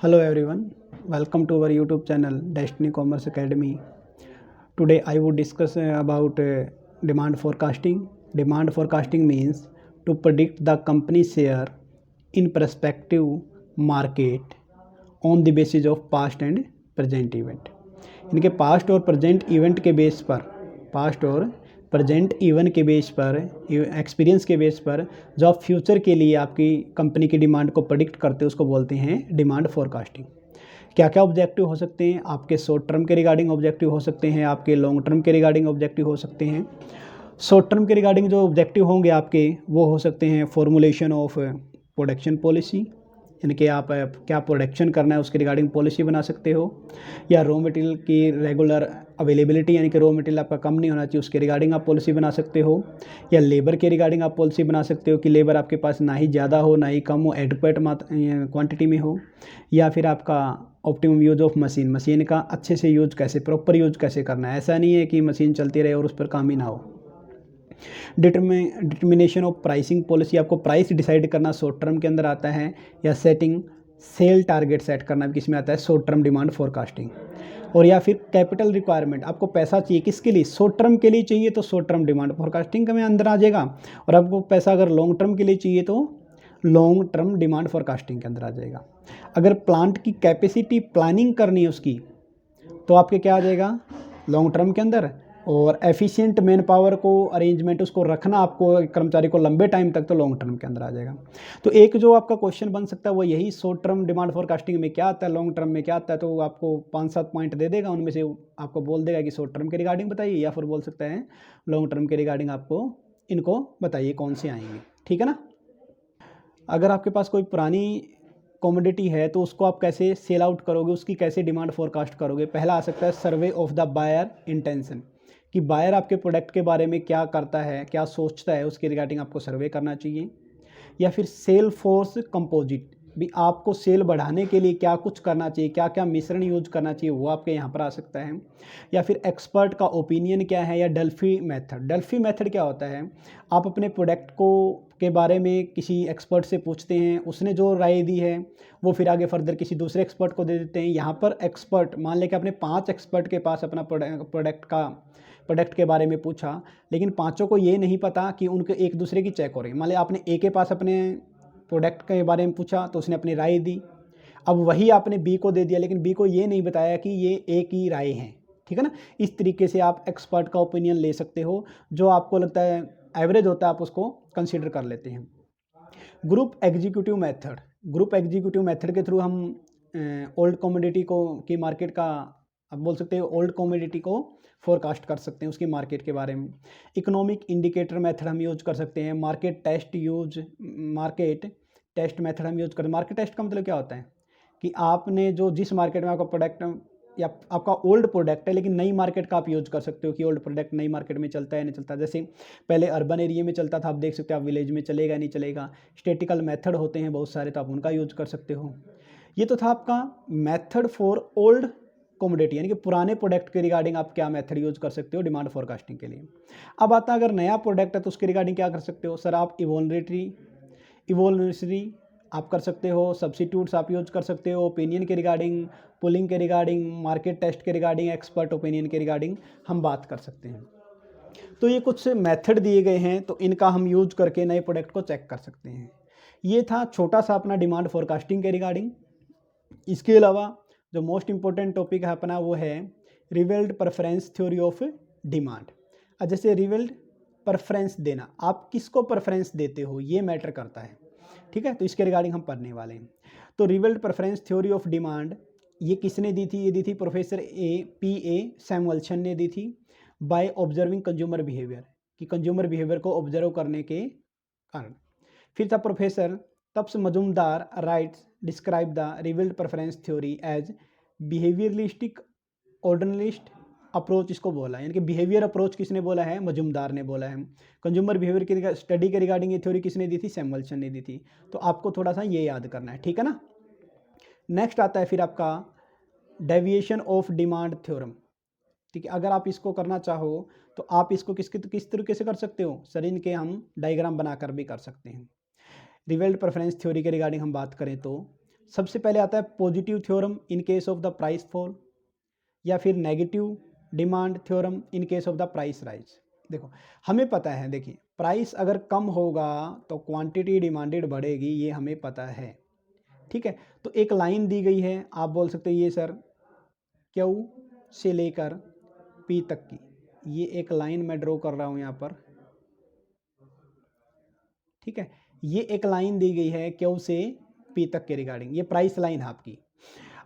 Hello everyone, welcome to our YouTube channel Destiny Commerce Academy. Today I would discuss about demand forecasting. Demand forecasting means to predict the company share in prospective market on the basis of past and present event. इनके past और present event के base पर experience के base पर जो आप future के लिए आपकी कंपनी की डिमांड को प्रेडिक्ट करते हैं उसको बोलते हैं डिमांड फोरकास्टिंग। क्या क्या ऑब्जेक्टिव हो सकते हैं? आपके शॉर्ट टर्म के रिगार्डिंग ऑब्जेक्टिव हो सकते हैं, आपके लॉन्ग टर्म के रिगार्डिंग ऑब्जेक्टिव हो सकते हैं। शॉर्ट टर्म के रिगार्डिंग जो ऑब्जेक्टिव होंगे आपके वो हो सकते हैं फॉर्मुलेशन ऑफ प्रोडक्शन पॉलिसी, इनके आप क्या प्रोडक्शन करना है उसके रिगार्डिंग पॉलिसी बना सकते हो, या रॉ मटेरियल की रेगुलर अवेलेबिलिटी यानी कि रॉ मटेरियल आपका कम नहीं होना चाहिए उसके रिगार्डिंग आप पॉलिसी बना सकते हो, या लेबर के रिगार्डिंग आप पॉलिसी बना सकते हो कि लेबर आपके पास ना ही ज़्यादा हो ना ही कम हो, एडुकेट क्वांटिटी में हो, या फिर आपका ऑप्टिमम यूज ऑफ मशीन का अच्छे से यूज कैसे, प्रॉपर यूज कैसे करना है। ऐसा नहीं है कि मशीन चलती रहे और उस पर काम ही ना हो। डिटर्मिनेशन ऑफ प्राइसिंग पॉलिसी, आपको प्राइस डिसाइड करना शॉर्ट टर्म के अंदर आता है, या सेटिंग सेल टारगेट सेट करना भी किसमें आता है, शॉर्ट टर्म डिमांड फोरकास्टिंग। और या फिर कैपिटल रिक्वायरमेंट, आपको पैसा चाहिए किसके लिए, शॉर्ट टर्म के लिए चाहिए तो शॉर्ट टर्म डिमांड फोरकास्टिंग में अंदर आ जाएगा, और आपको पैसा अगर लॉन्ग टर्म के लिए चाहिए तो लॉन्ग टर्म डिमांड फोरकास्टिंग के अंदर आ जाएगा। अगर प्लांट की कैपेसिटी प्लानिंग करनी है उसकी तो आपके क्या आ जाएगा, लॉन्ग टर्म के अंदर। और एफिशिएंट मैन पावर को अरेंजमेंट उसको रखना आपको कर्मचारी को लंबे टाइम तक, तो लॉन्ग टर्म के अंदर आ जाएगा। तो एक जो आपका क्वेश्चन बन सकता है वो यही, शॉर्ट टर्म डिमांड फोरकास्टिंग में क्या आता है, लॉन्ग टर्म में क्या आता है। तो आपको 5-7 पॉइंट दे देगा, उनमें से आपको बोल देगा कि शॉर्ट टर्म के रिगार्डिंग बताइए, या फिर बोल सकता है लॉन्ग टर्म के रिगार्डिंग आपको इनको बताइए कौन से आएंगे। ठीक है ना। अगर आपके पास कोई पुरानी कॉमोडिटी है तो उसको आप कैसे सेल आउट करोगे, उसकी कैसे डिमांड फोरकास्ट करोगे। पहला आ सकता है survey of the buyer intention, कि बायर आपके प्रोडक्ट के बारे में क्या करता है, क्या सोचता है, उसके रिगार्डिंग आपको सर्वे करना चाहिए। या फिर सेल फोर्स कंपोजिट, भी आपको सेल बढ़ाने के लिए क्या कुछ करना चाहिए, क्या क्या मिश्रण यूज करना चाहिए, वो आपके यहाँ पर आ सकता है। या फिर एक्सपर्ट का ओपिनियन क्या है, या डेल्फी मेथड। डेल्फी मेथड क्या होता है, आप अपने प्रोडक्ट को के बारे में किसी एक्सपर्ट से पूछते हैं, उसने जो राय दी है वो फिर आगे फर्दर किसी दूसरे एक्सपर्ट को दे देते हैं। यहाँ पर एक्सपर्ट मान लें कि आपने 5 एक्सपर्ट के पास अपना प्रोडक्ट के बारे में पूछा, लेकिन पांचों को ये नहीं पता कि उनके एक दूसरे की चेक हो रही है। मान लिया आपने ए के पास अपने प्रोडक्ट के बारे में पूछा तो उसने अपनी राय दी, अब वही आपने बी को दे दिया, लेकिन बी को ये नहीं बताया कि ये ए की राय है। ठीक है ना। इस तरीके से आप एक्सपर्ट का ओपिनियन ले सकते हो, जो आपको लगता है एवरेज होता है आप उसको कंसीडर कर लेते हैं। ग्रुप एग्जीक्यूटिव मेथड के थ्रू हम ओल्ड कमोडिटी को की मार्केट का, आप बोल सकते हो ओल्ड कमोडिटी को फोरकास्ट कर सकते हैं उसकी मार्केट के बारे में। इकोनॉमिक इंडिकेटर मेथड हम यूज कर सकते हैं। मार्केट टेस्ट मेथड हम यूज करते हैं। मार्केट टेस्ट का मतलब क्या होता है कि आपने जो जिस मार्केट में आपका प्रोडक्ट या आपका ओल्ड प्रोडक्ट है लेकिन नई मार्केट का आप यूज कर सकते हो कि ओल्ड प्रोडक्ट नई मार्केट में चलता है नहीं चलता। जैसे पहले अर्बन एरिया में चलता था, आप देख सकते हो आप विलेज में चलेगा नहीं चलेगा। स्टैटिकल मेथड होते हैं बहुत सारे, तो आप उनका यूज कर सकते हो। ये तो था आपका मेथड फॉर ओल्ड कमोडिटी, यानी कि पुराने प्रोडक्ट के रिगार्डिंग आप क्या मेथड यूज कर सकते हो डिमांड फोरकास्टिंग के लिए। अब आता है अगर नया प्रोडक्ट है तो उसके रिगार्डिंग क्या कर सकते हो। सर आप इवोल्यूशनरी आप कर सकते हो, सब्सिट्यूट्स आप यूज कर सकते हो, ओपिनियन के रिगार्डिंग, पुलिंग के रिगार्डिंग, मार्केट टेस्ट के रिगार्डिंग, एक्सपर्ट ओपिनियन के रिगार्डिंग हम बात कर सकते हैं। तो ये कुछ मेथड दिए गए हैं, तो इनका हम यूज करके नए प्रोडक्ट को चेक कर सकते हैं। ये था छोटा सा अपना डिमांड फोरकास्टिंग के रिगार्डिंग। इसके अलावा जो मोस्ट इंपॉर्टेंट टॉपिक है अपना वो है revelled preference theory of demand. जैसे रिवेल्ड प्रेफरेंस देना, आप किसको प्रेफरेंस देते हो ये मैटर करता है। ठीक है, तो इसके रिगार्डिंग हम पढ़ने वाले हैं। तो revelled preference theory of demand ये किसने दी थी, ये दी थी प्रोफेसर P.A. सैमुअल्सन ने दी थी, बाय ऑब्जर्विंग कंज्यूमर बिहेवियर, कि कंज्यूमर बिहेवियर को ऑब्जर्व करने के कारण। फिर था professor Tapas Majumdar writes describe the revealed preference theory as behaviouralistic ordinalist approach, इसको बोला है, यानी कि बिहेवियर अप्रोच किसने बोला है, मजुमदार ने बोला है। कंज्यूमर बिहेवियर की स्टडी के रिगार्डिंग ये थ्योरी किसने दी थी, सैमुअल्सन ने दी थी। तो आपको थोड़ा सा ये याद करना है, ठीक है ना। नेक्स्ट आता है फिर आपका डेविएशन ऑफ डिमांड थ्योरम। ठीक है, अगर आप इसको करना चाहो तो आप इसको किस तरीके से कर सकते हो सर, इनके हम डायग्राम बनाकर भी कर सकते हैं। रिवेल्ड प्रेफरेंस थ्योरी के रिगार्डिंग हम बात करें तो सबसे पहले आता है positive theorem in case of the price fall, या फिर negative demand theorem in case of the price rise. देखो हमें पता है, देखिए प्राइस अगर कम होगा तो क्वांटिटी डिमांडेड बढ़ेगी, ये हमें पता है, ठीक है। तो एक लाइन दी गई है, आप बोल सकते हैं ये सर क्यू से लेकर पी तक की, ये एक लाइन मैं ड्रॉ कर रहा हूँ यहाँ पर, ठीक है। ये एक लाइन दी गई है क्यू से पी तक के रिगार्डिंग, ये प्राइस लाइन है आपकी।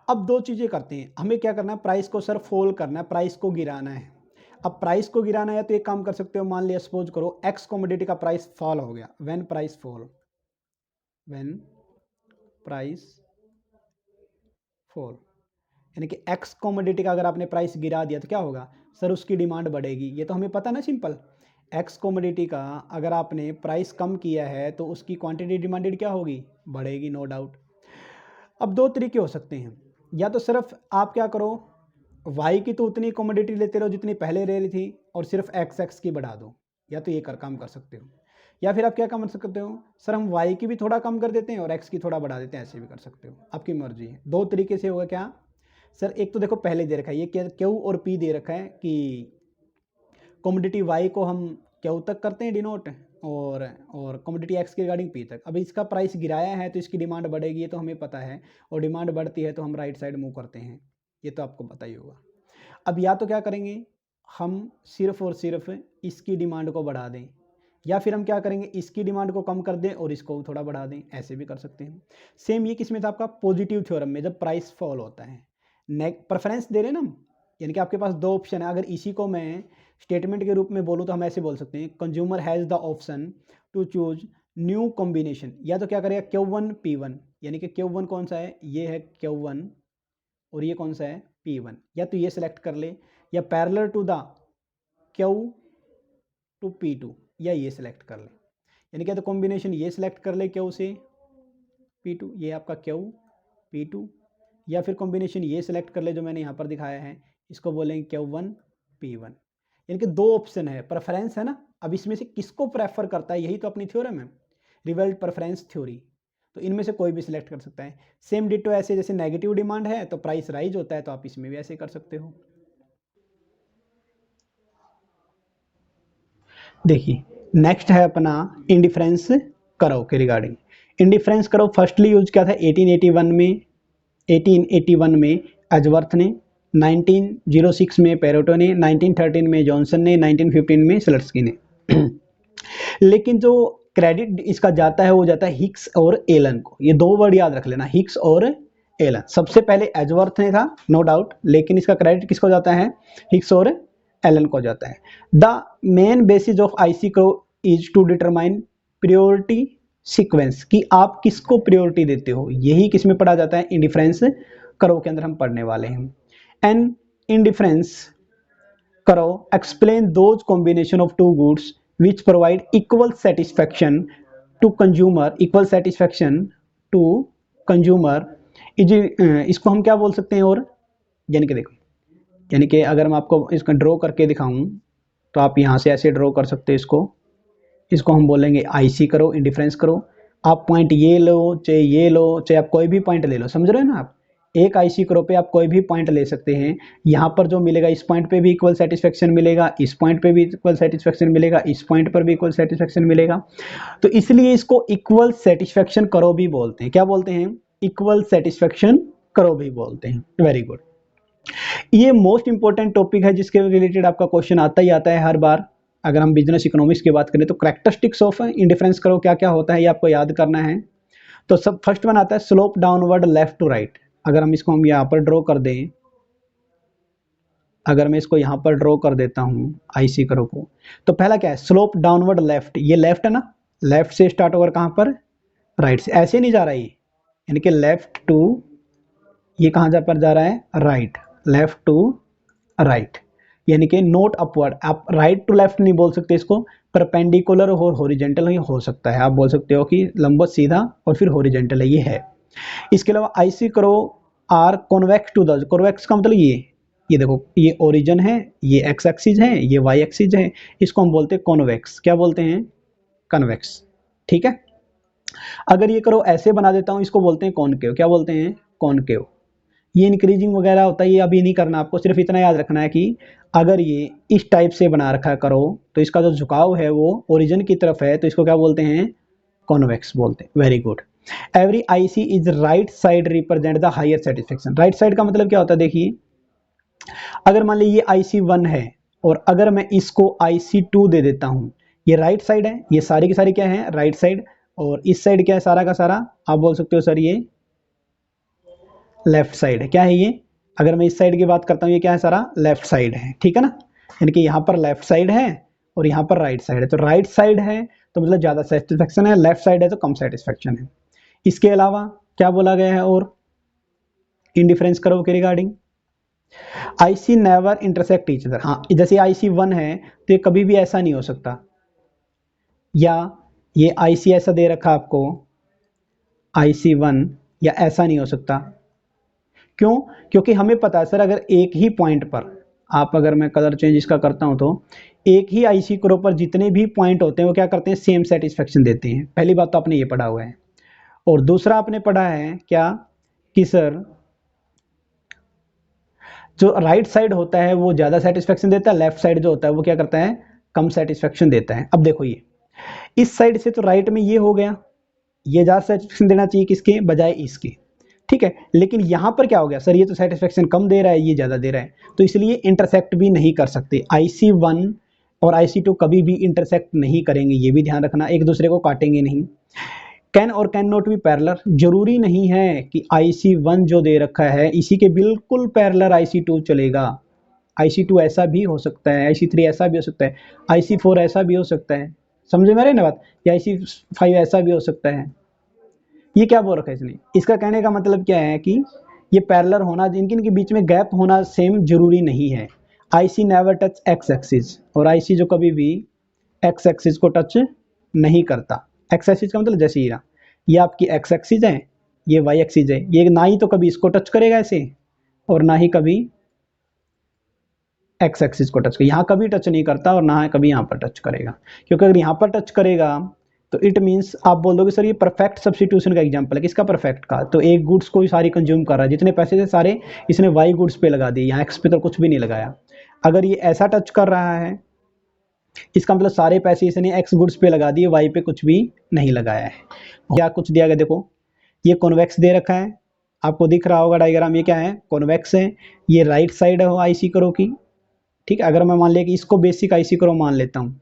अब दो चीज़ें करते हैं, हमें क्या करना है, प्राइस को सर फॉल करना है, प्राइस को गिराना है। अब प्राइस को गिराना है तो एक काम कर सकते हो, मान लिया सपोज करो एक्स कमोडिटी का प्राइस फॉल हो गया, when price fall, when price fall, यानी कि एक्स कमोडिटी का अगर आपने प्राइस गिरा दिया तो क्या होगा सर, उसकी डिमांड बढ़ेगी, ये तो हमें पता ना सिंपल। एक्स कमोडिटी का अगर आपने प्राइस कम किया है तो उसकी क्वांटिटी डिमांडेड क्या होगी, बढ़ेगी, नो डाउट। अब दो तरीके हो सकते हैं, या तो सिर्फ आप क्या करो, वाई की तो उतनी कमोडिटी लेते रहो जितनी पहले ले रही थी और सिर्फ एक्स की बढ़ा दो, या तो ये काम कर सकते हो। या फिर आप क्या काम कर सकते हो, सर हम वाई की भी थोड़ा कम कर देते हैं और एक्स की थोड़ा बढ़ा देते हैं, ऐसे भी कर सकते हो, आपकी मर्जी है। दो तरीके से होगा क्या सर, एक तो देखो पहले दे रखा है, ये क्यू और पी दे रखा है कि कमोडिटी वाई को हम क्यू तक करते हैं डिनोट, और कमोडिटी एक्स की रिगार्डिंग पी तक। अब इसका प्राइस गिराया है तो इसकी डिमांड बढ़ेगी, ये तो हमें पता है, और डिमांड बढ़ती है तो हम राइट साइड मूव करते हैं, ये तो आपको पता ही होगा। अब या तो क्या करेंगे, हम सिर्फ और सिर्फ इसकी डिमांड को बढ़ा दें, या फिर हम क्या करेंगे, इसकी डिमांड को कम कर दें और इसको थोड़ा बढ़ा दें, ऐसे भी कर सकते हैं। सेम ये किस में था आपका, पॉजिटिव थ्योरम में, जब प्राइस फॉल होता है, प्रेफरेंस दे रहे हैं ना, यानी कि आपके पास दो ऑप्शन है। अगर इसी को मैं स्टेटमेंट के रूप में बोलूँ तो हम ऐसे बोल सकते हैं, consumer has the option to choose new combination, या तो क्या करेगा Q1 P1, यानी कि Q1 कौन सा है, ये है Q1 और ये कौन सा है P1, या तो ये सिलेक्ट कर ले, या parallel to the Q to P2, या ये सिलेक्ट कर ले, यानी क्या तो कॉम्बिनेशन ये सिलेक्ट कर ले Q से P2, ये आपका Q P2, या फिर कॉम्बिनेशन ये सिलेक्ट कर ले जो मैंने यहाँ पर दिखाया है, इसको बोलेंगे Q1 P1, यानी कि दो ऑप्शन है, प्रेफरेंस है ना। अब इसमें से किसको प्रेफर करता है, यही तो अपनी थ्योरम है, रिवेल्ट प्रेफरेंस थ्योरी, तो इनमें से कोई भी सिलेक्ट कर सकता है। सेम डिटो ऐसे, जैसे नेगेटिव डिमांड है तो प्राइस राइज होता है, तो आप इसमें भी ऐसे कर सकते हो। देखिए नेक्स्ट है अपना इंडिफरेंस करो के रिगार्डिंग। इंडिफरेंस करो फर्स्टली यूज किया था 1881 में एजवर्थ ने, 1906 में पेरेटो ने, 1913 में जॉनसन ने, 1915 में स्लट्सकी ने। लेकिन जो क्रेडिट इसका जाता है वो जाता है हिक्स और एलन को, ये दो वर्ड याद रख लेना, हिक्स और एलन। सबसे पहले एजवर्थ ने था नो डाउट, लेकिन इसका क्रेडिट किसको जाता है, हिक्स और एलन को जाता है। The main basis of IC को is to determine priority sequence, कि आप किसको प्रायोरिटी देते हो, यही किस में पढ़ा जाता है, इंडिफरेंस करो के अंदर हम पढ़ने वाले हैं। And indifference curve explain those combination of two goods which provide equal satisfaction to consumer, equal satisfaction to consumer इसको हम क्या बोल सकते हैं, और यानी कि देखो, यानी कि अगर मैं आपको इसको ड्रॉ करके दिखाऊं तो आप यहाँ से ऐसे ड्रॉ कर सकते हैं इसको हम बोलेंगे आईसी करो, इंडिफरेंस करो। आप पॉइंट ये लो चाहे ये लो, चाहे आप कोई भी पॉइंट ले लो, समझ रहे हो ना आप, एक आईसी करो पे आप कोई भी पॉइंट ले सकते हैं। यहाँ पर जो मिलेगा इस पॉइंट पे भी इक्वल सेटिस्फेक्शन मिलेगा, इस पॉइंट पे भी इक्वल सेटिस्फेक्शन मिलेगा, इस पॉइंट पर भी इक्वल सेटिस्फेक्शन मिलेगा, तो इसलिए इसको इक्वल सेटिस्फेक्शन करो भी बोलते हैं। क्या बोलते हैं, इक्वल सेटिस्फेक्शन करो भी बोलते हैं। वेरी गुड, ये मोस्ट इंपॉर्टेंट टॉपिक है जिसके रिलेटेड आपका क्वेश्चन आता ही आता है हर बार। अगर हम बिजनेस इकोनॉमिक्स की बात करें तो कैरेक्टरिस्टिक्स ऑफ इंडिफरेंस करो क्या क्या होता है, ये आपको याद करना है। तो सब फर्स्ट वन आता है slope downward left to right. अगर हम इसको यहाँ पर ड्रॉ कर दें, अगर मैं इसको यहाँ पर ड्रॉ कर देता हूँ आईसी करो को, तो पहला क्या है, स्लोप डाउनवर्ड लेफ्ट, ये लेफ्ट है ना, लेफ्ट से स्टार्ट होकर कहाँ पर, राइट से, ऐसे नहीं जा रहा है, यानी कि लेफ्ट टू, ये कहाँ जा पर जा रहा है, राइट, लेफ्ट टू राइट, यानी कि नोट अपवर्ड। आप राइट टू लेफ्ट नहीं बोल सकते इसको, परपेंडिकुलर और हॉरिजेंटल ही हो सकता है। आप बोल सकते हो कि लंबवत सीधा और फिर हॉरिजेंटल है, ये है। इसके अलावा IC curve are convex to the, convex का मतलब ये देखो, ये ओरिजिन है, ये एक्स एक्सिस है, ये वाई एक्सिस है, इसको हम बोलते हैं कॉन्वेक्स। क्या बोलते हैं, कन्वेक्स, ठीक है। अगर ये करो ऐसे बना देता हूँ, इसको बोलते हैं कॉनकेव। क्या बोलते हैं? कॉनकेव। ये इंक्रीजिंग वगैरह होता है, ये अभी नहीं करना आपको, सिर्फ इतना याद रखना है कि अगर ये इस टाइप से बना रखा करो तो इसका जो झुकाव है वो ओरिजिन की तरफ है, तो इसको क्या बोलते हैं? कॉन्वेक्स बोलते हैं। Very good. Every IC is right side represent the higher satisfaction. Right side का मतलब क्या होता है? देखिए, अगर मान लीजिए ये IC1 है और अगर मैं इसको IC2 दे देता हूं, ये राइट साइड है, ये सारी की सारी क्या है? Right side. और इस साइड क्या है? सारा का सारा आप बोल सकते हो सर ये लेफ्ट साइड है। क्या है ये? अगर मैं इस साइड की बात करता हूँ, ये क्या है? सारा लेफ्ट साइड है, ठीक है ना? यानी कि यहाँ पर लेफ्ट साइड है और यहाँ पर राइट साइड है। तो राइट साइड है तो मतलब ज़्यादा सेटिस्फेक्शन है, लेफ्ट साइड है तो कम सेटिस्फेक्शन है। इसके अलावा क्या बोला गया है और इंडिफरेंस कर्व के regarding? IC never intersect each other. हाँ, जैसे IC1 है तो ये कभी भी ऐसा नहीं हो सकता, या ये IC ऐसा दे रखा आपको IC1, या ऐसा नहीं हो सकता। क्यों? क्योंकि हमें पता है सर, अगर एक ही पॉइंट पर आप, अगर मैं कलर चेंज इसका करता हूं तो एक ही IC कर्व पर जितने भी पॉइंट होते हैं वो क्या करते हैं? सेम सेटिस्फेक्शन देते हैं। पहली बात तो आपने ये पढ़ा हुआ है। और दूसरा आपने पढ़ा है क्या कि सर जो राइट साइड होता है वो ज़्यादा सेटिस्फेक्शन देता है, लेफ्ट साइड जो होता है वो क्या करता है? कम सेटिस्फेक्शन देता है। अब देखो, ये इस साइड से तो राइट में ये हो गया, ये ज़्यादा सेटिस्फेक्शन देना चाहिए किसके बजाय? इसके, ठीक है। लेकिन यहाँ पर क्या हो गया सर? ये तो सेटिस्फेक्शन कम दे रहा है, ये ज़्यादा दे रहा है, तो इसलिए इंटरसेक्ट भी नहीं कर सकते। IC1 और IC2 कभी भी इंटरसेक्ट नहीं करेंगे, ये भी ध्यान रखना, एक दूसरे को काटेंगे नहीं। कैन और कैन नॉट बी पैरेलल। जरूरी नहीं है कि IC1 जो दे रखा है इसी के बिल्कुल पैरेलल IC2 चलेगा। IC2 ऐसा भी हो सकता है, IC3 ऐसा भी हो सकता है, IC4 ऐसा भी हो सकता है, समझे मेरे ना बात? या IC5 ऐसा भी हो सकता है। ये क्या बोल रखा है इसने? इसका कहने का मतलब क्या है कि ये पैरेलल होना, इनके बीच में गैप होना सेम जरूरी नहीं है। IC never touch x axis, और IC जो कभी भी एक्स एक्सिस को टच नहीं करता। एक्स एक्सिस का मतलब जैसे ये आपकी एक्स एक्सिस है, ये वाई एक्सिस है, ये ना ही तो कभी इसको टच करेगा ऐसे और ना ही कभी एक्स एक्सिस को टच करेगा। यहाँ कभी टच नहीं करता और ना कभी यहाँ पर टच करेगा, क्योंकि अगर यहाँ पर टच करेगा तो इट मीन्स आप बोल दोगे सर ये परफेक्ट सब्स्टिट्यूशन का एग्जांपल है। किसका परफेक्ट का? तो एक गुड्स को ही सारी कंज्यूम कर रहा है, जितने पैसे थे सारे इसने वाई गुड्स पे लगा दिए, यहाँ एक्स पे तो कुछ भी नहीं लगाया। अगर ये ऐसा टच कर रहा है, इसका मतलब सारे पैसे इसने एक्स गुड्स पे लगा दिए, वाई पे कुछ भी नहीं लगाया है। क्या कुछ दिया गया? देखो, ये कॉन्वेक्स दे रखा है, आपको दिख रहा होगा डायग्राम, ये क्या है? कॉन्वेक्स है। ये राइट साइड है IC कर्व की, ठीक है। अगर मैं मान लिया कि इसको बेसिक IC कर्व मान लेता हूँ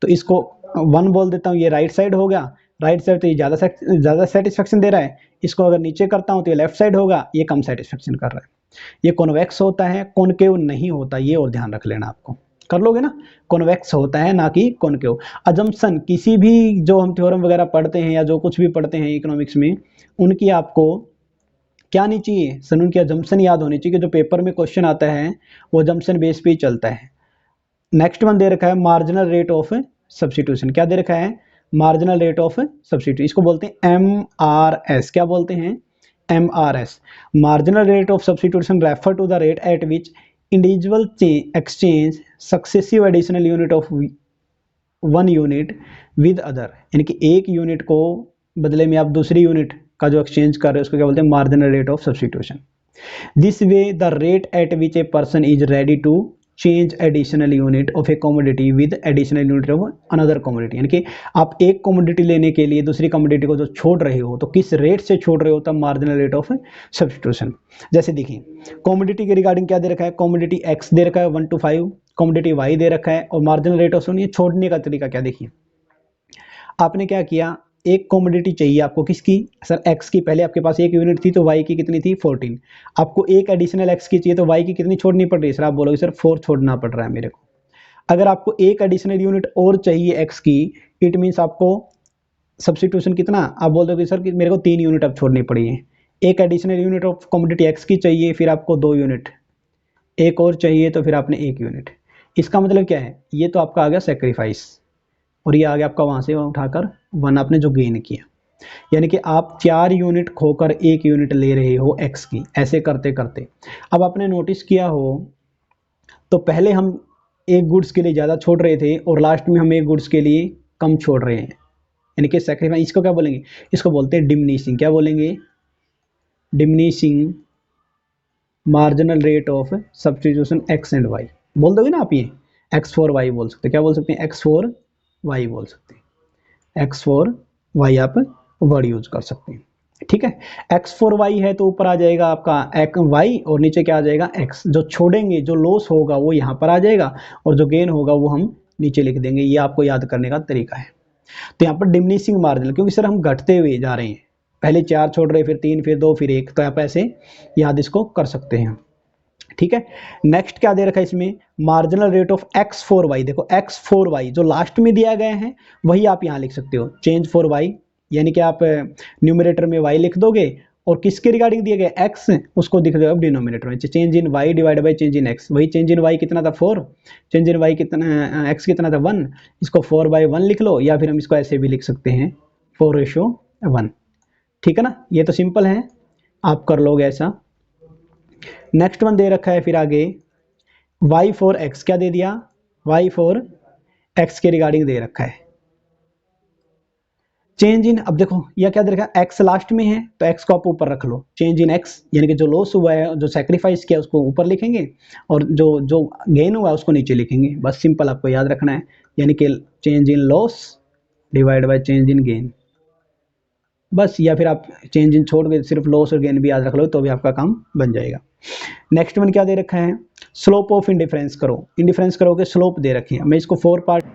तो इसको 1 बोल देता हूँ, ये राइट साइड हो गया। राइट साइड तो ये ज़्यादा सेटिस्फेक्शन दे रहा है। इसको अगर नीचे करता हूँ तो ये लेफ्ट साइड होगा, ये कम सेटिस्फेक्शन कर रहा है। ये कॉन्वेक्स होता है, कॉनकेव नहीं होता, ये और ध्यान रख लेना, आपको कर लोगे ना? कॉन्वेक्स होता है ना कि कॉनकेव। अजम्पशन किसी भी जो हम थ्योरम वगैरह पढ़ते हैं या जो कुछ भी पढ़ते हैं इकोनॉमिक्स में, उनकी आपको क्या नहीं चाहिए सर? उनकी अजम्पशन याद होनी चाहिए कि जो पेपर में क्वेश्चन आता है वो अजम्पशन बेस पे ही चलता है। नेक्स्ट वन दे रखा है मार्जिनल रेट ऑफ सब्स्टिट्यूशन। क्या दे रखा है? Marginal rate of substitution. इसको बोलते हैं MRS। क्या बोलते हैं? MRS। Marginal rate of substitution refer to the rate at which individual exchange successive additional unit of 1 unit with other. यानी कि एक यूनिट को बदले में आप दूसरी यूनिट का जो एक्सचेंज कर रहे हो उसको क्या बोलते हैं? Marginal rate of substitution. This way the rate at which a person is ready to change additional unit of a commodity with additional unit of another commodity. यानी कि आप एक कमोडिटी लेने के लिए दूसरी कमोडिटी को जो छोड़ रहे हो तो किस रेट से छोड़ रहे हो, तब मार्जिनल रेट ऑफ सब्स्टिट्यूशन। जैसे देखिए, कमोडिटी के रिगार्डिंग क्या दे रखा है? कमोडिटी एक्स दे रखा है 1 to 5, कमोडिटी वाई दे रखा है, और मार्जिनल रेट ऑफ छोड़ने का तरीका क्या? देखिए, आपने क्या किया, एक कमोडिटी चाहिए आपको, किसकी सर? एक्स की। पहले आपके पास एक यूनिट थी तो वाई की कितनी थी? 14। आपको एक एडिशनल एक्स की चाहिए तो वाई की कितनी छोड़नी पड़ रही है? सर आप बोलोगे सर 4 छोड़ना पड़ रहा है मेरे को। अगर आपको एक एडिशनल यूनिट और चाहिए एक्स की, इट मीन्स आपको सब्स्टिट्यूशन कितना? आप बोल दोगे सर कि मेरे को 3 यूनिट अब छोड़नी पड़ी है। एक additional unit of commodity x की चाहिए, फिर आपको 2 यूनिट, एक और चाहिए तो फिर आपने 1 यूनिट। इसका मतलब क्या है? ये तो आपका आ गया सेक्रीफाइस, और ये आ गया आपका वहाँ से उठाकर 1 आपने जो गेन किया। यानी कि आप 4 यूनिट खोकर 1 यूनिट ले रहे हो एक्स की। ऐसे करते करते अब आपने नोटिस किया हो तो पहले हम एक गुड्स के लिए ज़्यादा छोड़ रहे थे और लास्ट में हम एक गुड्स के लिए कम छोड़ रहे हैं। यानी कि सेक्रीफाइस, इसको क्या बोलेंगे, इसको बोलते हैं डिमिनिशिंग, क्या बोलेंगे, diminishing marginal rate of substitution X and Y. बोल दोगे ना आप, ये एक्स फॉर वाई बोल सकते हैं, क्या बोल सकते हैं, एक्स फॉर वाई बोल सकते हैं, एक्स फॉर वाई आप वर्ड यूज कर सकते हैं। ठीक है, एक्स फॉर वाई है तो ऊपर आ जाएगा आपका एक वाई और नीचे क्या आ जाएगा एक्स, जो छोड़ेंगे जो लॉस होगा वो यहाँ पर आ जाएगा और जो गेन होगा वो हम नीचे लिख देंगे। ये आपको याद करने का तरीका है। तो यहाँ पर डिमिनिशिंग मार्जिन, क्योंकि सर हम घटते हुए जा रहे हैं, पहले 4 छोड़ रहे, फिर 3, फिर 2, फिर 1, तो आप ऐसे याद इसको कर सकते हैं। ठीक है, नेक्स्ट क्या दे रखा है इसमें, marginal rate of X for Y. देखो एक्स फॉर वाई जो लास्ट में दिया गया है वही आप यहाँ लिख सकते हो, चेंज फॉर वाई, यानी कि आप न्यूमरेटर में वाई लिख दोगे और किसके रिगार्डिंग दिया गया एक्स, उसको दिख देगा डिनोमिनेटर में, change in Y divide by change in X. वही चेंज इन वाई कितना था 4, चेंज इन वाई कितना, एक्स कितना था 1, इसको 4/1 लिख लो, या फिर हम इसको ऐसे भी लिख सकते हैं 4:1। ठीक है ना, ये तो सिंपल है, आप कर लोगे ऐसा। नेक्स्ट वन दे रखा है फिर आगे y फॉर x, क्या दे दिया, y फॉर x के रिगार्डिंग दे रखा है चेंज इन। अब देखो यह क्या दे रखा है, x लास्ट में है तो x को आप ऊपर रख लो, चेंज इन x यानी कि जो लॉस हुआ है, जो सेक्रीफाइस किया उसको ऊपर लिखेंगे और जो जो गेन हुआ है उसको नीचे लिखेंगे। बस सिंपल आपको याद रखना है, यानी कि change in loss divide by change in gain, बस। या फिर आप चेंज इन छोड़ के सिर्फ लॉस और गेन भी याद रख लो तो भी आपका काम बन जाएगा। नेक्स्ट वन क्या दे रखा है, स्लोप ऑफ इंडिफरेंस करो, इंडिफरेंस करो के स्लोप दे रखी है। मैं इसको 4 पार्ट,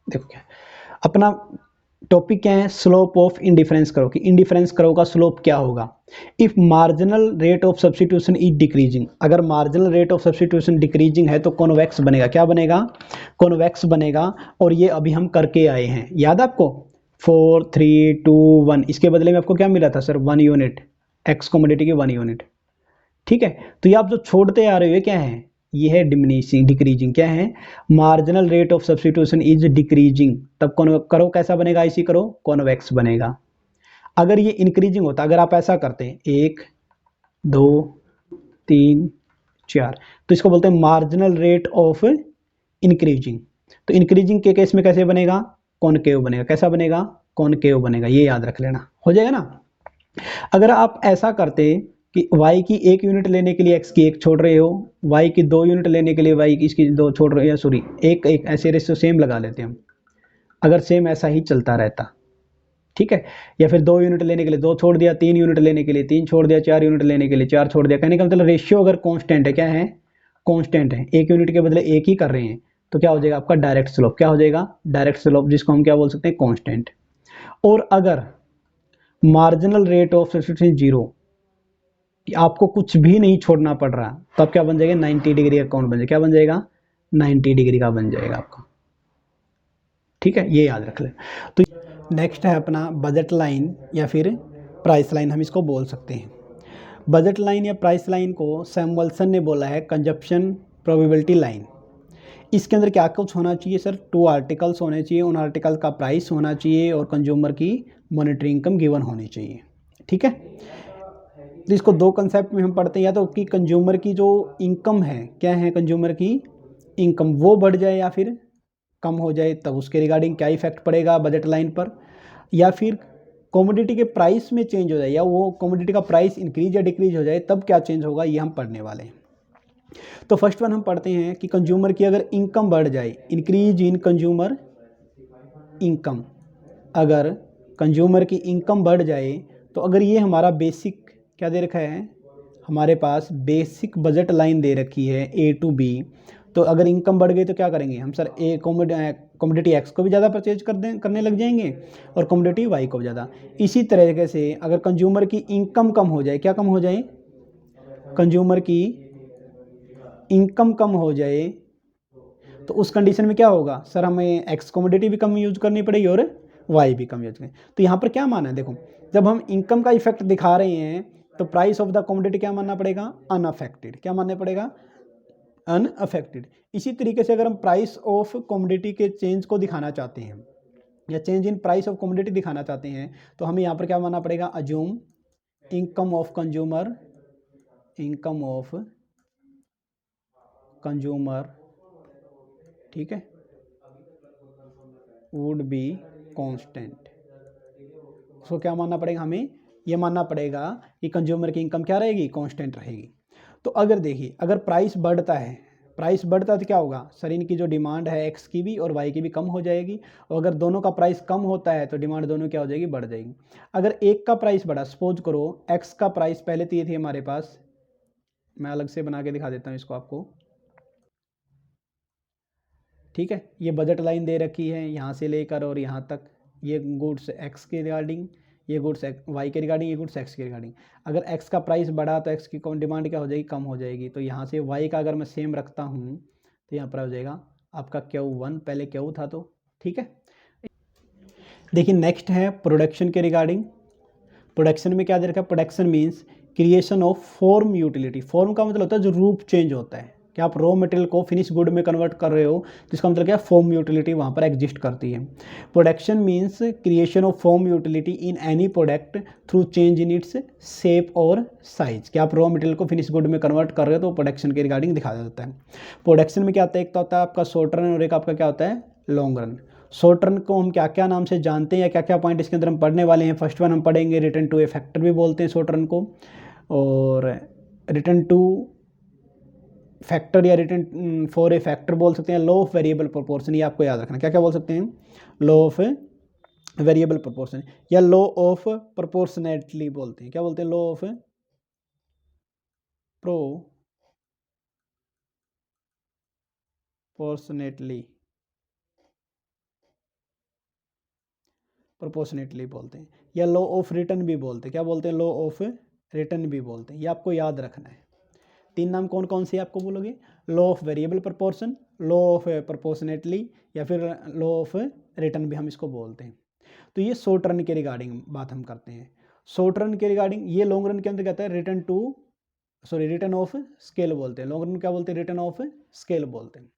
देखो क्या अपना टॉपिक क्या है, स्लोप ऑफ इंडिफरेंस करो, कि इंडिफरेंस करो का स्लोप क्या होगा। If marginal rate of substitution is decreasing, अगर marginal rate of substitution decreasing है तो कॉन्वेक्स बनेगा, क्या बनेगा, कॉन्वेक्स बनेगा। और ये अभी हम करके आए हैं, याद आपको 4 3 2 1, इसके बदले में आपको क्या मिला था सर, 1 यूनिट, एक्स कमोडिटी की 1 यूनिट। ठीक है, तो ये आप जो छोड़ते आ रहे हो ये क्या है, ये है डिमिनिशिंग, डिक्रीजिंग, क्या है, marginal rate of substitution is decreasing, तब करो कैसा बनेगा, इसी करो कॉन्वेक्स बनेगा। अगर ये इंक्रीजिंग होता, अगर आप ऐसा करते हैं 1 2 3 4, तो इसको बोलते हैं मार्जिनल रेट ऑफ इंक्रीजिंग। तो इंक्रीजिंग के केस में कैसे बनेगा, कॉनकेव बनेगा, कैसा बनेगा, कॉनकेव बनेगा, ये याद रख लेना, हो जाएगा ना। अगर आप ऐसा करते कि y की 1 यूनिट लेने के लिए x की 1 छोड़ रहे हो, y की 2 यूनिट लेने के लिए y की इसकी 2 छोड़ रहे हो, सॉरी एक एक ऐसे रेशियो सेम लगा लेते हैं हम, अगर सेम ऐसा ही चलता रहता, ठीक है। या फिर 2 यूनिट लेने के लिए 2 छोड़ दिया, 3 यूनिट लेने के लिए 3 छोड़ दिया, 4 यूनिट लेने के लिए 4 छोड़ दिया, कहने का मतलब रेशियो अगर कांस्टेंट है, क्या है, कांस्टेंट है, 1 यूनिट के बदले 1 ही कर रहे हैं, तो क्या हो जाएगा आपका डायरेक्ट स्लोप, क्या हो जाएगा, डायरेक्ट स्लोप, जिसको हम क्या बोल सकते हैं, कांस्टेंट। और अगर मार्जिनल रेट ऑफ सब्स्टिट्यूशन 0, कि आपको कुछ भी नहीं छोड़ना पड़ रहा, तो अब क्या बन जाएगा, 90 डिग्री का कौन बन जाएगा, क्या बन जाएगा, 90 डिग्री का बन जाएगा आपका। ठीक है, ये याद रख ले। तो नेक्स्ट है अपना बजट लाइन या फिर प्राइस लाइन, हम इसको बोल सकते हैं। बजट लाइन या प्राइस लाइन को सैमुअल्सन ने बोला है कंजप्शन प्रोबेबिलिटी लाइन। इसके अंदर क्या कुछ होना चाहिए सर, 2 आर्टिकल्स होने चाहिए, उन आर्टिकल का प्राइस होना चाहिए और कंज्यूमर की मॉनेटरी इनकम गिवन होनी चाहिए। ठीक है, तो इसको 2 कंसेप्ट में हम पढ़ते हैं, या तो कि कंज्यूमर की जो इनकम है, क्या है कंज्यूमर की इनकम, वो बढ़ जाए या फिर कम हो जाए, तब उसके रिगार्डिंग क्या इफेक्ट पड़ेगा बजट लाइन पर, या फिर कमोडिटी के प्राइस में चेंज हो जाए, या वो कमोडिटी का प्राइस इंक्रीज या डिक्रीज हो जाए तब क्या चेंज होगा, ये हम पढ़ने वाले हैं। तो फर्स्ट वन हम पढ़ते हैं कि कंज्यूमर की अगर इनकम बढ़ जाए, इंक्रीज इन कंज्यूमर इनकम, अगर कंज्यूमर की इनकम बढ़ जाए, तो अगर ये हमारा बेसिक क्या दे रखा है, हमारे पास बेसिक बजट लाइन दे रखी है A to B, तो अगर इनकम बढ़ गई तो क्या करेंगे हम सर, कमोडिटी एक्स को भी ज़्यादा परचेज करने लग जाएंगे और कमोडिटी वाई को भी ज़्यादा। इसी तरीके से अगर कंज्यूमर की इनकम कम हो जाए, क्या कम हो जाए, कंज्यूमर की इनकम कम हो जाए, तो उस कंडीशन में क्या होगा सर, हमें एक्स कमोडिटी भी कम यूज करनी पड़ेगी और वाई भी कम यूज करनी। तो यहाँ पर क्या माना है, देखो जब हम इनकम का इफेक्ट दिखा रहे हैं तो प्राइस ऑफ द कमोडिटी क्या मानना पड़ेगा, अनअफेक्टेड, क्या मानना पड़ेगा, अनअफेक्टेड। इसी तरीके से अगर हम प्राइस ऑफ कमोडिटी के चेंज को दिखाना चाहते हैं या change in price of commodity दिखाना चाहते हैं, तो हमें यहाँ पर क्या मानना पड़ेगा, assume income of consumer, income of consumer, ठीक है, वुड बी कांस्टेंट। उसको क्या मानना पड़ेगा, हमें ये मानना पड़ेगा कि कंज्यूमर की इनकम क्या रहेगी, कांस्टेंट रहेगी। तो अगर देखिए, अगर प्राइस बढ़ता है, प्राइस बढ़ता है तो क्या होगा सर, इनकी जो डिमांड है एक्स की भी और वाई की भी कम हो जाएगी। और अगर दोनों का प्राइस कम होता है तो डिमांड दोनों क्या हो जाएगी, बढ़ जाएगी। अगर एक का प्राइस बढ़ा, सपोज करो एक्स का प्राइस पहले तो ये थी हमारे पास, मैं अलग से बना के दिखा देता हूँ इसको आपको, ठीक है। ये बजट लाइन दे रखी है यहाँ से लेकर और यहाँ तक, ये गुड्स एक्स के रिगार्डिंग, ये गुड्स वाई के रिगार्डिंग, ये गुड्स एक्स के रिगार्डिंग। अगर एक्स का प्राइस बढ़ा तो एक्स की डिमांड क्या हो जाएगी, कम हो जाएगी। तो यहाँ से वाई का अगर मैं सेम रखता हूँ तो यहाँ पर हो जाएगा आपका Q1, पहले Q था तो, ठीक है। देखिए नेक्स्ट है प्रोडक्शन के रिगार्डिंग। प्रोडक्शन में क्या दे रखा है, production means creation of form utility. Form का मतलब होता है जो रूप चेंज होता है, कि आप रॉ मटेरियल को फिनिश गुड में कन्वर्ट कर रहे हो तो इसका मतलब क्या है, फॉर्म यूटिलिटी वहाँ पर एग्जिस्ट करती है। Production means creation of form utility in any product through change in its shape और साइज। कि आप रॉ मटेरियल को फिनिश गुड में कन्वर्ट कर रहे हो तो प्रोडक्शन के रिगार्डिंग दिखा जाता है। प्रोडक्शन में क्या होता है, एक तो होता है आपका शॉर्ट रन और एक आपका क्या होता है, लॉन्ग रन। शॉर्ट रन को हम क्या क्या नाम से जानते हैं या क्या क्या पॉइंट इसके अंदर हम पढ़ने वाले हैं। फर्स्ट वन हम पढ़ेंगे रिटर्न टू ए फैक्टर भी बोलते हैं शॉर्ट रन को, और रिटर्न टू फैक्टर या रिटर्न फॉर ए फैक्टर बोल सकते हैं। लॉ ऑफ वेरिएबल प्रोपोर्शन, ये आपको याद रखना, क्या क्या बोल सकते हैं, लॉ ऑफ वेरिएबल प्रोपोर्शन या लॉ ऑफ प्रोपोर्शनेटली बोलते हैं। क्या बोलते हैं, लॉ ऑफ प्रोपोर्शनेटली बोलते हैं, या लॉ ऑफ रिटर्न भी बोलते हैं। क्या बोलते हैं, लॉ ऑफ रिटर्न भी बोलते हैं। ये आपको याद रखना है। तीन नाम कौन कौन से आपको बोलोगे, law of variable proportion, law of proportionately, या फिर लॉ ऑफ रिटर्न भी हम इसको बोलते हैं। तो ये शॉर्ट रन के रिगार्डिंग बात हम करते हैं। शॉर्ट रन के रिगार्डिंग, ये लॉन्ग रन के अंदर कहता है रिटर्न ऑफ स्केल बोलते हैं। लॉन्ग रन क्या बोलते हैं, रिटर्न ऑफ स्केल बोलते हैं।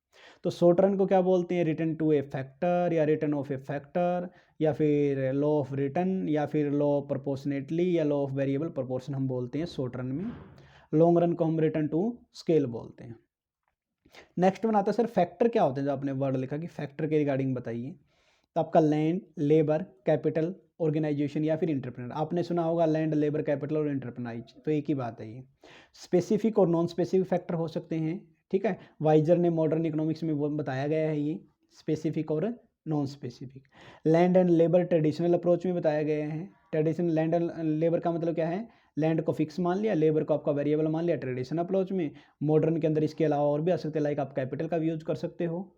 तो शॉर्ट रन को क्या बोलते हैं, रिटर्न टू ए फैक्टर या रिटर्न ऑफ ए फैक्टर, या फिर लॉ ऑफ रिटर्न, या फिर लॉ ऑफ प्रोपोर्शनेटली, या लॉ ऑफ वेरिएबल प्रोपोर्शन हम बोलते हैं शॉर्ट रन में। लॉन्ग रन को हम रिटर्न टू स्केल बोलते हैं। नेक्स्ट वन आता है सर फैक्टर क्या होते हैं, जो आपने वर्ड लिखा कि फैक्टर के रिगार्डिंग बताइए। तो आपका लैंड, लेबर, कैपिटल, ऑर्गेनाइजेशन या फिर इंटरप्रेनर। आपने सुना होगा लैंड, लेबर, कैपिटल और इंटरप्रेनाइज, तो एक ही बात है ये। स्पेसिफिक और नॉन स्पेसिफिक फैक्टर हो सकते हैं, ठीक है। वाइजर ने मॉडर्न इकोनॉमिक्स में वो बताया गया है, ये स्पेसिफिक और non specific. Land and labour traditional approach में बताया गया है। ट्रेडिशनल लैंड एंड लेबर का मतलब क्या है, लैंड को फिक्स मान लिया, लेबर को आपका वेरिएबल मान लिया ट्रेडिशनल अप्रोच में। मॉडर्न के अंदर इसके अलावा और भी आ सकते हैं, लाइक आप कैपिटल का भी यूज कर सकते हो,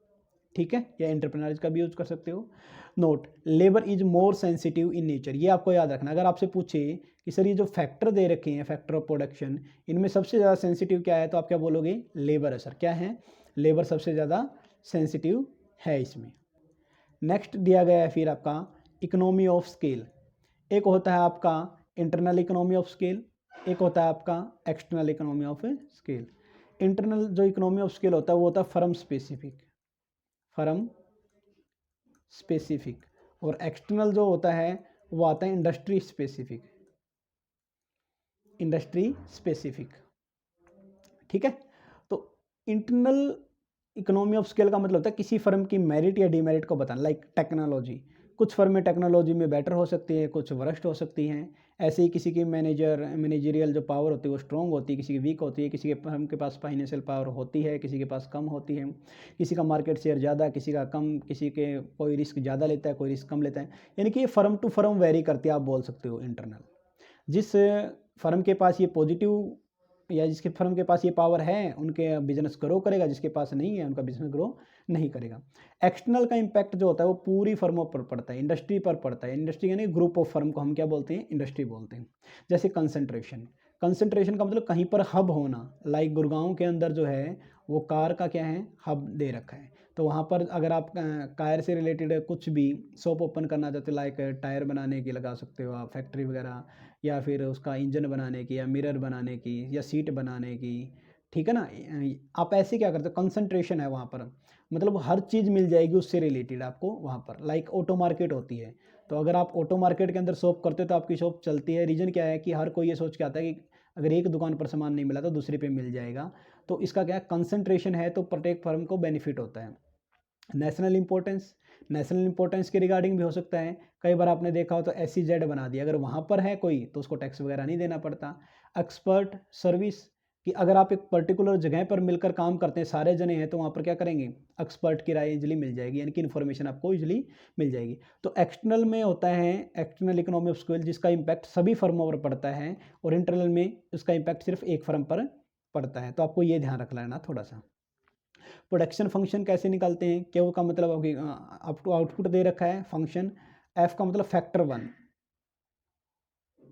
ठीक है, या एंटरप्रेन्योर्स का भी यूज कर सकते हो। Note, labour is more sensitive in nature, ये आपको याद रखना। अगर आपसे पूछे कि सर ये जो फैक्टर दे रखे हैं, फैक्टर ऑफ प्रोडक्शन, इनमें सबसे ज़्यादा सेंसिटिव क्या है, तो आप क्या बोलोगे, लेबर है सर। क्या है, लेबर सबसे ज़्यादा सेंसिटिव है इसमें। नेक्स्ट दिया गया है फिर आपका इकोनॉमी ऑफ स्केल। एक होता है आपका इंटरनल इकोनॉमी ऑफ स्केल, एक होता है आपका external economy of scale. Internal जो इकोनॉमी ऑफ स्केल होता है वो होता है फर्म स्पेसिफिक, और एक्सटर्नल जो होता है वो आता है इंडस्ट्री स्पेसिफिक, ठीक है। तो इंटरनल इकोनॉमी ऑफ स्केल का मतलब होता है किसी फर्म की मेरिट या डीमेरिट को बताना। लाइक टेक्नोलॉजी, कुछ फर्में टेक्नोलॉजी में बेटर हो सकती हैं, कुछ वरस्ट हो सकती हैं। ऐसे ही किसी की मैनेजरियल जो पावर होती है वो स्ट्रॉन्ग होती है, किसी की वीक होती है। किसी के फर्म के पास फाइनेंशियल पावर होती है, किसी के पास कम होती है। किसी का मार्केट शेयर ज़्यादा, किसी का कम, किसी के कोई रिस्क ज़्यादा लेता है, कोई रिस्क कम लेता है। यानी कि ये फर्म टू फर्म वेरी करती है, आप बोल सकते हो इंटरनल। जिस फर्म के पास ये पॉजिटिव या जिसके फर्म के पास ये पावर है उनके बिजनेस ग्रो करेगा, जिसके पास नहीं है उनका बिजनेस ग्रो नहीं करेगा। एक्सटर्नल का इम्पैक्ट जो होता है वो पूरी फर्मों पर पड़ता है, इंडस्ट्री पर पड़ता है। इंडस्ट्री यानी ग्रुप ऑफ फर्म को हम क्या बोलते हैं, इंडस्ट्री बोलते हैं। जैसे कंसंट्रेशन का मतलब कहीं पर हब होना। लाइक गुड़गांव के अंदर जो है वो कार का क्या है, हब दे रखा है। तो वहाँ पर अगर आप कार से रिलेटेड कुछ भी शॉप ओपन करना चाहते हो, लाइक टायर बनाने की लगा सकते हो आप, फैक्ट्री वगैरह, या फिर उसका इंजन बनाने की, या मिरर बनाने की, या सीट बनाने की, ठीक है ना। आप ऐसे क्या करते हो, कंसंट्रेशन है वहाँ पर, मतलब हर चीज़ मिल जाएगी उससे रिलेटेड आपको वहाँ पर। लाइक ऑटो मार्केट होती है, तो अगर आप ऑटो मार्केट के अंदर शॉप करते हो तो आपकी शॉप चलती है। रीज़न क्या है कि हर कोई ये सोच के आता है कि अगर एक दुकान पर सामान नहीं मिला तो दूसरे पे मिल जाएगा। तो इसका क्या कंसंट्रेशन है, तो प्रत्येक फर्म को बेनिफिट होता है। नेशनल इंपॉर्टेंस, नेशनल इंपॉर्टेंस के रिगार्डिंग भी हो सकता है। कई बार आपने देखा हो तो SEZ बना दिया, अगर वहाँ पर है कोई तो उसको टैक्स वगैरह नहीं देना पड़ता। एक्सपर्ट सर्विस, कि अगर आप एक पर्टिकुलर जगह पर मिलकर काम करते हैं, सारे जने हैं, तो वहाँ पर क्या करेंगे, एक्सपर्ट की राय इजीली मिल जाएगी, यानी कि इन्फॉर्मेशन आपको इजीली मिल जाएगी। तो एक्सटर्नल में होता है एक्सटर्नल इकोनॉमी ऑफ स्केल, जिसका इम्पैक्ट सभी फर्मों पर पड़ता है, और इंटरनल में उसका इम्पैक्ट सिर्फ एक फर्म पर पड़ता है। तो आपको ये ध्यान रख लेना थोड़ा सा। प्रोडक्शन फंक्शन कैसे निकालते हैं, क्यों का मतलब आपको आउटपुट दे रखा है, फंक्शन एफ का मतलब फैक्टर 1,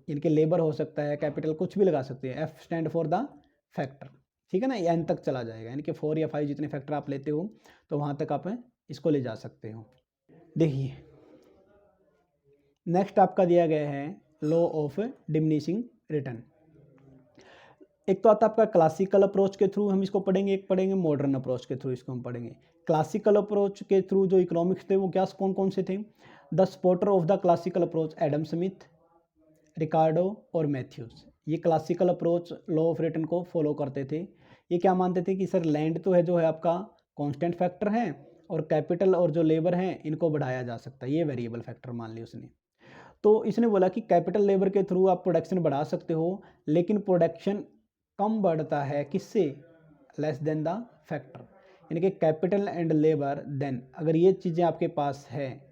इनके लेबर हो सकता है, कैपिटल कुछ भी लगा सकते हैं, F stand for the factor, ठीक है ना, ये एन तक चला जाएगा, यानी कि 4 या 5 जितने फैक्टर आप लेते हो तो वहाँ तक आप इसको ले जा सकते हो। देखिए नेक्स्ट आपका दिया गया है लॉ ऑफ डिमिनिशिंग रिटर्न। एक तो आता है आपका क्लासिकल अप्रोच के थ्रू हम इसको पढ़ेंगे, एक पढ़ेंगे मॉडर्न अप्रोच के थ्रू इसको हम पढ़ेंगे। क्लासिकल अप्रोच के थ्रू जो इकोनॉमिक्स थे वो क्या कौन कौन से थे, the supporter of the classical approach Adam Smith, Ricardo और मैथ्यूज। ये classical approach law of return को फॉलो करते थे। ये क्या मानते थे कि सर लैंड तो है जो है आपका कांस्टेंट फैक्टर है, और कैपिटल और जो लेबर हैं इनको बढ़ाया जा सकता है, ये वेरिएबल फैक्टर मान लिया उसने। तो इसने बोला कि कैपिटल लेबर के थ्रू आप प्रोडक्शन बढ़ा सकते हो, लेकिन प्रोडक्शन कम बढ़ता है किससे, लेस देन द फैक्टर, यानी कि कैपिटल एंड लेबर देन, अगर ये चीज़ें आपके पास है,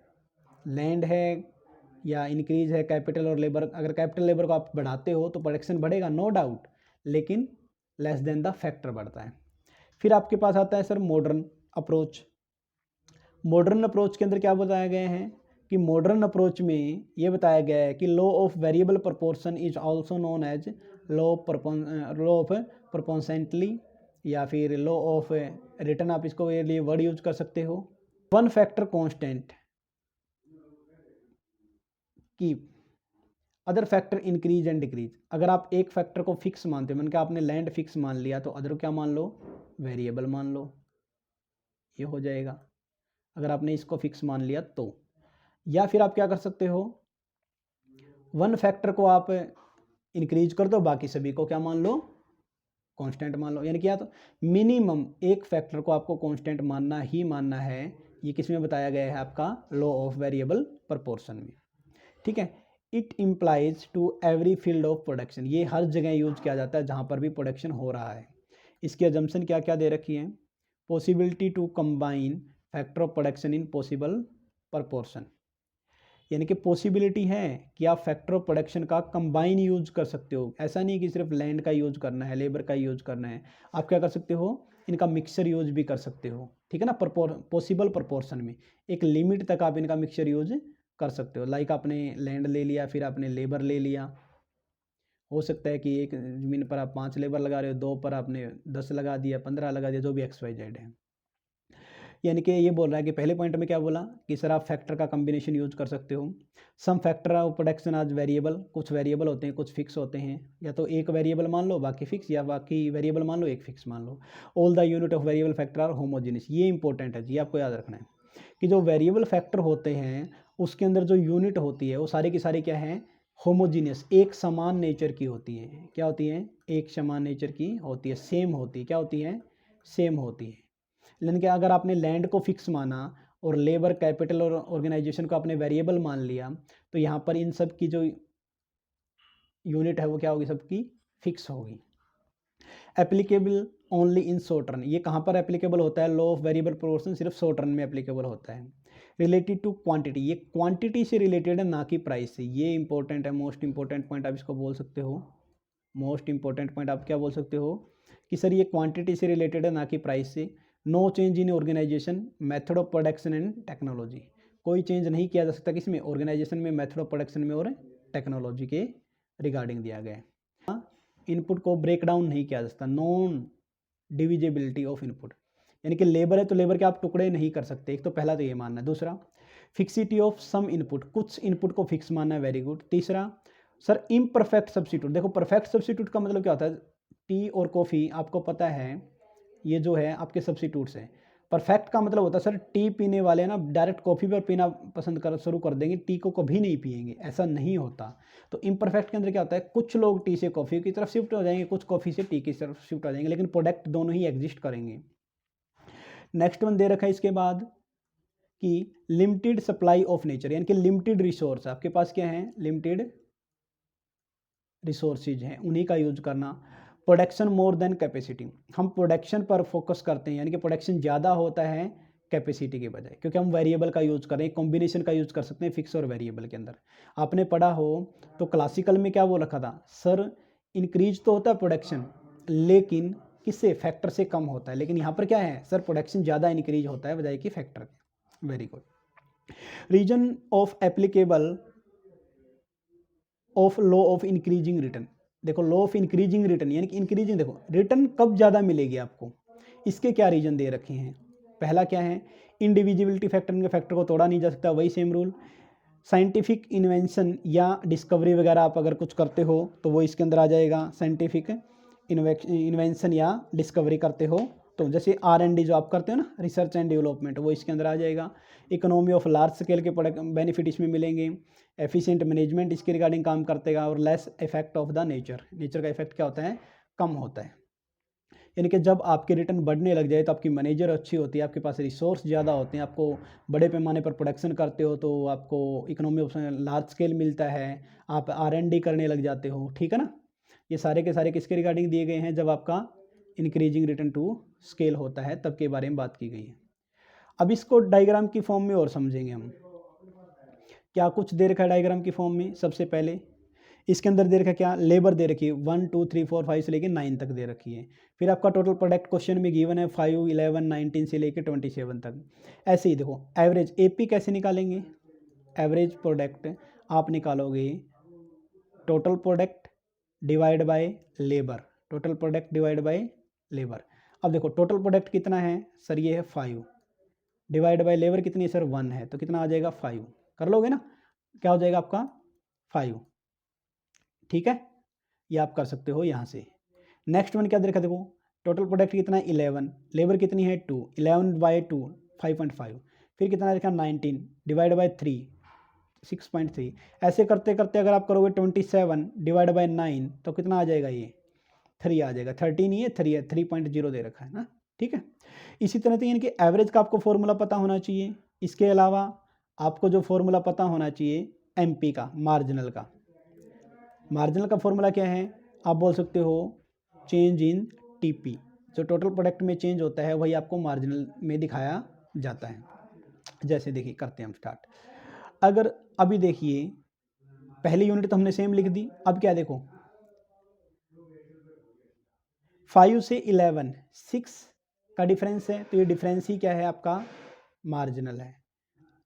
लैंड है या इंक्रीज है कैपिटल और लेबर, अगर कैपिटल लेबर को आप बढ़ाते हो तो प्रोडक्शन बढ़ेगा नो डाउट, लेकिन लेस देन द फैक्टर बढ़ता है। फिर आपके पास आता है sir modern approach. Modern approach के अंदर क्या बताया गया है कि मॉडर्न अप्रोच में ये बताया गया है कि law of variable proportion is also known as law of proportionally, या फिर लॉ ऑफ रिटर्न, आप इसको ये लिए वर्ड यूज कर सकते हो। वन फैक्टर कांस्टेंट की other factor increase and decrease, अगर आप एक फैक्टर को फिक्स मानते हो, मैंने कहा आपने लैंड फिक्स मान लिया, तो अदर क्या मान लो, वेरिएबल मान लो, ये हो जाएगा अगर आपने इसको फिक्स मान लिया तो। या फिर आप क्या कर सकते हो, वन फैक्टर को आप इंक्रीज कर दो, बाकी सभी को क्या मान लो, कांस्टेंट मान लो, यानी क्या, तो मिनिमम एक फैक्टर को आपको कांस्टेंट मानना ही मानना है। ये किस में बताया गया है, आपका लॉ ऑफ वेरिएबल प्रोपोर्शन में, ठीक है। It implies to every field of production, ये हर जगह यूज किया जाता है जहाँ पर भी प्रोडक्शन हो रहा है। इसकी अजम्पशन क्या क्या दे रखी है, possibility to combine factor of production in possible proportion, यानी कि पॉसिबिलिटी है कि आप फैक्टर ऑफ प्रोडक्शन का कंबाइन यूज कर सकते हो, ऐसा नहीं कि सिर्फ लैंड का यूज करना है, लेबर का यूज करना है, आप क्या कर सकते हो, इनका मिक्सचर यूज भी कर सकते हो, ठीक है ना, पॉसिबल प्रपोर्शन में एक लिमिट तक आप इनका मिक्सचर यूज कर सकते हो। लाइक आपने लैंड ले लिया, फिर आपने लेबर ले लिया, हो सकता है कि एक ज़मीन पर आप 5 लेबर लगा रहे हो, 2 पर आपने 10 लगा दिया, 15 लगा दिया, जो भी XYZ है। यानी कि ये बोल रहा है कि पहले पॉइंट में क्या बोला कि सर आप फैक्टर का कम्बिनेशन यूज कर सकते हो। सम फैक्टर ऑफ प्रोडक्शन आज वेरिएबल, कुछ वेरिएबल होते हैं, कुछ फिक्स होते हैं, या तो एक वेरिएबल मान लो बाकी फिक्स, या बाकी वेरिएबल मान लो एक फिक्स मान लो। All the unit of variable factor are homogeneous, ये इंपॉर्टेंट है जी, आपको याद रखना है कि जो वेरिएबल फैक्टर होते हैं उसके अंदर जो यूनिट होती है वो सारी की सारी क्या है, होमोजीनियस, एक समान नेचर की होती है। क्या होती है, एक समान नेचर की होती है, सेम होती है, क्या होती है, सेम होती है। यानी कि अगर आपने लैंड को फिक्स माना और लेबर कैपिटल और ऑर्गेनाइजेशन को आपने वेरिएबल मान लिया, तो यहाँ पर इन सब की जो यूनिट है वो क्या होगी, सबकी फिक्स होगी। Applicable only in short run, ये कहाँ पर एप्लीकेबल होता है, लॉ ऑफ वेरिएबल प्रोपोर्शन सिर्फ शॉर्ट रन में एप्लीकेबल होता है। रिलेटेड टू क्वांटिटी, ये क्वांटिटी से रिलेटेड है, ना कि प्राइस से, ये इंपॉर्टेंट है, मोस्ट इंपॉर्टेंट पॉइंट आप इसको बोल सकते हो। मोस्ट इंपॉर्टेंट पॉइंट आप क्या बोल सकते हो कि सर ये क्वांटिटी से रिलेटेड है, ना कि प्राइस से। No change in organisation, method of production and technology, कोई चेंज नहीं किया जा सकता किसमें, ऑर्गेनाइजेशन में, मेथड ऑफ प्रोडक्शन में और टेक्नोलॉजी के रिगार्डिंग दिया गया है। इनपुट को ब्रेक डाउन नहीं किया जा सकता, नॉन डिविजिबिलिटी ऑफ इनपुट, यानी कि लेबर है तो लेबर के आप टुकड़े नहीं कर सकते, एक तो पहला तो ये मानना है। दूसरा फिक्सिटी ऑफ सम इनपुट, कुछ इनपुट को फिक्स मानना है, वेरी गुड। तीसरा सर इम्परफेक्ट सब्स्टिट्यूट, देखो परफेक्ट सब्स्टिट्यूट का मतलब क्या होता है, टी और कॉफ़ी आपको पता है ये जो है आपके सब्स्टिट्यूट्स हैं। परफेक्ट का मतलब होता है सर टी पीने वाले ना डायरेक्ट कॉफ़ी पर पीना पसंद कर शुरू कर देंगे, टी को कभी नहीं पिएंगे, ऐसा नहीं होता। तो इम्परफेक्ट के अंदर क्या होता है, कुछ लोग टी से कॉफ़ी की तरफ शिफ्ट हो जाएंगे, कुछ कॉफ़ी से टी की तरफ शिफ्ट हो जाएंगे, लेकिन प्रोडक्ट दोनों ही एग्जिस्ट करेंगे। नेक्स्ट वन दे रखा है इसके बाद कि लिमिटेड सप्लाई ऑफ नेचर, यानी कि लिमिटेड रिसोर्स आपके पास क्या है, लिमिटेड रिसोर्सेज हैं, उन्हीं का यूज करना। प्रोडक्शन मोर देन कैपेसिटी, हम प्रोडक्शन पर फोकस करते हैं, यानी कि प्रोडक्शन ज़्यादा होता है कैपेसिटी के बजाय, क्योंकि हम वेरिएबल का यूज़ करें, कॉम्बिनेशन का यूज़ कर सकते हैं फिक्स और वेरिएबल के अंदर। आपने पढ़ा हो तो क्लासिकल में क्या बोल रखा था, सर इंक्रीज तो होता है प्रोडक्शन लेकिन किससे, फैक्टर से कम होता है, लेकिन यहाँ पर क्या है सर, प्रोडक्शन ज़्यादा इंक्रीज होता है बजाय कि फैक्टर के। Very good. Reason of applicable of law of increasing return, देखो लॉ ऑफ इंक्रीजिंग रिटर्न यानी कि इंक्रीजिंग, देखो रिटर्न कब ज़्यादा मिलेगी आपको, इसके क्या रीजन दे रखे हैं। पहला क्या है, इंडिविजिबिलिटी फैक्टर, के फैक्टर को तोड़ा नहीं जा सकता, वही सेम रूल। साइंटिफिक इन्वेंशन या डिस्कवरी वगैरह आप अगर कुछ करते हो तो वो इसके अंदर आ जाएगा, साइंटिफिक इन्वेंशन या डिस्कवरी करते हो तो, जैसे R&D जो आप करते हो ना, रिसर्च एंड डेवलपमेंट, वो इसके अंदर आ जाएगा। इकोनॉमी ऑफ लार्ज स्केल के बेनिफिट इसमें मिलेंगे। एफिशिएंट मैनेजमेंट इसके रिगार्डिंग काम करतेगा। और less effect of the nature, nature का इफेक्ट क्या होता है, कम होता है। यानी कि जब आपके रिटर्न बढ़ने लग जाए तो आपकी मैनेजर अच्छी होती है, आपके पास रिसोर्स ज़्यादा होते हैं, आपको बड़े पैमाने पर प्रोडक्शन करते हो तो आपको इकोनॉमी ऑफ लार्ज स्केल मिलता है, आप R&D करने लग जाते हो, ठीक है ना। ये सारे के सारे किसके रिगार्डिंग दिए गए हैं, जब आपका इंक्रीजिंग रिटर्न टू स्केल होता है तब के बारे में बात की गई है। अब इसको डायग्राम की फॉर्म में और समझेंगे हम, क्या कुछ दे रखा है डायग्राम की फॉर्म में। सबसे पहले इसके अंदर दे रखा है क्या, लेबर दे रखी है 1 2 3 4 5 से लेकर 9 तक दे रखी है। फिर आपका टोटल प्रोडक्ट क्वेश्चन में गिवन है 5 11 19 से लेकर 27 तक। ऐसे ही देखो एवरेज AP कैसे निकालेंगे, एवरेज प्रोडक्ट आप निकालोगे total product divide by labour, total product divide by labour. अब देखो टोटल प्रोडक्ट कितना है सर, ये है 5, डिवाइड बाय लेबर कितनी है सर 1 है, तो कितना आ जाएगा 5, कर लोगे ना, क्या हो जाएगा आपका 5, ठीक है। ये आप कर सकते हो यहाँ से। नेक्स्ट वन क्या देखा, देखो टोटल प्रोडक्ट कितना है 11, लेबर कितनी है 2, 11 बाय 2 5.5, फिर कितना देखा 19 डिवाइड बाय 3 6.3। ऐसे करते करते अगर आप करोगे 27 डिवाइड बाय 9 तो कितना आ जाएगा, ये 3 आ जाएगा, 13 नहीं है 3 है, 3.0 दे रखा है ना, ठीक है। इसी तरह से यानी कि एवरेज का आपको फॉर्मूला पता होना चाहिए। इसके अलावा आपको जो फॉर्मूला पता होना चाहिए MP का, मार्जिनल का, मार्जिनल का फॉर्मूला क्या है, आप बोल सकते हो चेंज इन TP, जो टोटल प्रोडक्ट में चेंज होता है वही आपको मार्जिनल में दिखाया जाता है। जैसे देखिए करते हैं हम स्टार्ट, अगर अभी देखिए पहली यूनिट तो हमने सेम लिख दी, अब क्या देखो 5 से 11 6 का डिफरेंस है, तो ये डिफरेंस ही क्या है आपका, मार्जिनल है।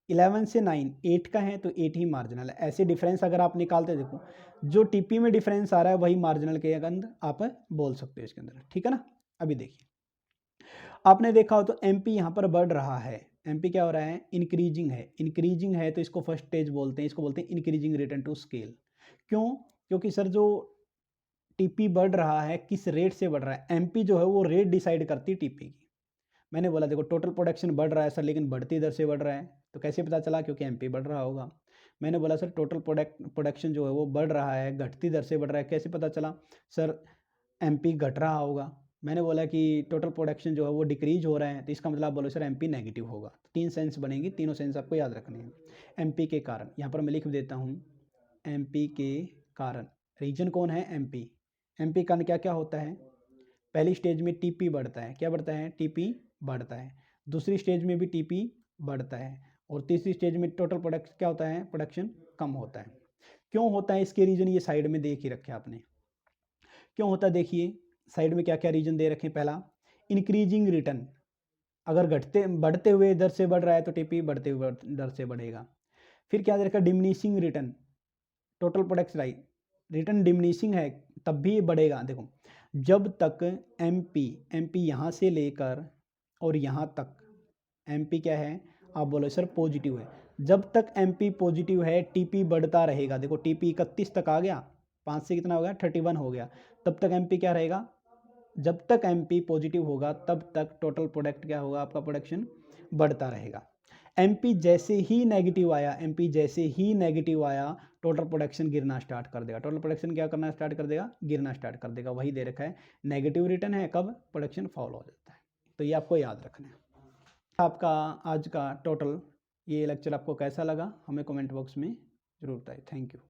11 से 9 8 का है तो 8 ही मार्जिनल है। ऐसे डिफरेंस अगर आप निकालते देखो, जो TP में डिफरेंस आ रहा है वही मार्जिनल के अंदर आप बोल सकते हो इसके अंदर, ठीक है ना। अभी देखिए आपने देखा हो तो MP यहाँ पर बढ़ रहा है, MP क्या हो रहा है, इंक्रीजिंग है, इंक्रीजिंग है तो इसको फर्स्ट स्टेज बोलते हैं, इसको बोलते हैं इंक्रीजिंग रिटर्न टू स्केल। क्यों, क्योंकि सर जो TP बढ़ रहा है किस रेट से बढ़ रहा है, MP जो है वो रेट डिसाइड करती है TP की। मैंने बोला देखो टोटल प्रोडक्शन बढ़ रहा है सर, लेकिन बढ़ती दर से बढ़ रहा है, तो कैसे पता चला, क्योंकि MP बढ़ रहा होगा। मैंने बोला सर टोटल प्रोडक्शन जो है वो बढ़ रहा है, घटती दर से बढ़ रहा है, कैसे पता चला, सर MP घट रहा होगा। मैंने बोला कि टोटल प्रोडक्शन जो है वो डिक्रीज हो रहा है, तो इसका मतलब आप बोलो सर MP नेगेटिव होगा। 3 सेंस बनेंगी, तीनों सेंस आपको याद रखने हैं। MP के कारण, यहाँ पर मैं लिख देता हूँ MP के कारण, रीजन कौन है, MP कारण क्या क्या होता है, पहली स्टेज में TP बढ़ता है, क्या बढ़ता है, TP बढ़ता है। दूसरी स्टेज में भी TP बढ़ता है, और तीसरी स्टेज में टोटल प्रोडक्ट क्या होता है, प्रोडक्शन कम होता है। क्यों होता है, इसके रीजन ये साइड में देख ही रखे आपने, क्यों होता है देखिए साइड में क्या क्या रीजन दे रखे हैं। पहला इंक्रीजिंग रिटर्न, अगर घटते बढ़ते हुए दर से बढ़ रहा है तो TP बढ़ते हुए दर से बढ़ेगा। फिर क्या दे रखा है, diminishing return, total product right return diminishing है तब भी बढ़ेगा। देखो जब तक MP यहाँ से लेकर और यहाँ तक MP क्या है, आप बोलो सर पॉजिटिव है, जब तक MP पॉजिटिव है TP बढ़ता रहेगा। देखो TP 31 तक आ गया, 5 से कितना हो गया 31 हो गया, तब तक MP क्या रहेगा, जब तक MP पॉजिटिव होगा तब तक टोटल प्रोडक्ट क्या होगा, आपका प्रोडक्शन बढ़ता रहेगा। MP जैसे ही नेगेटिव आया, MP जैसे ही नेगेटिव आया, टोटल प्रोडक्शन गिरना स्टार्ट कर देगा, टोटल प्रोडक्शन क्या करना स्टार्ट कर देगा, गिरना स्टार्ट कर देगा। वही दे रखा है, नेगेटिव रिटर्न है कब, प्रोडक्शन फॉल हो जाता है। तो ये आपको याद रखना है। आपका आज का टोटल ये लेक्चर आपको कैसा लगा हमें कमेंट बॉक्स में ज़रूर बताएं। Thank you.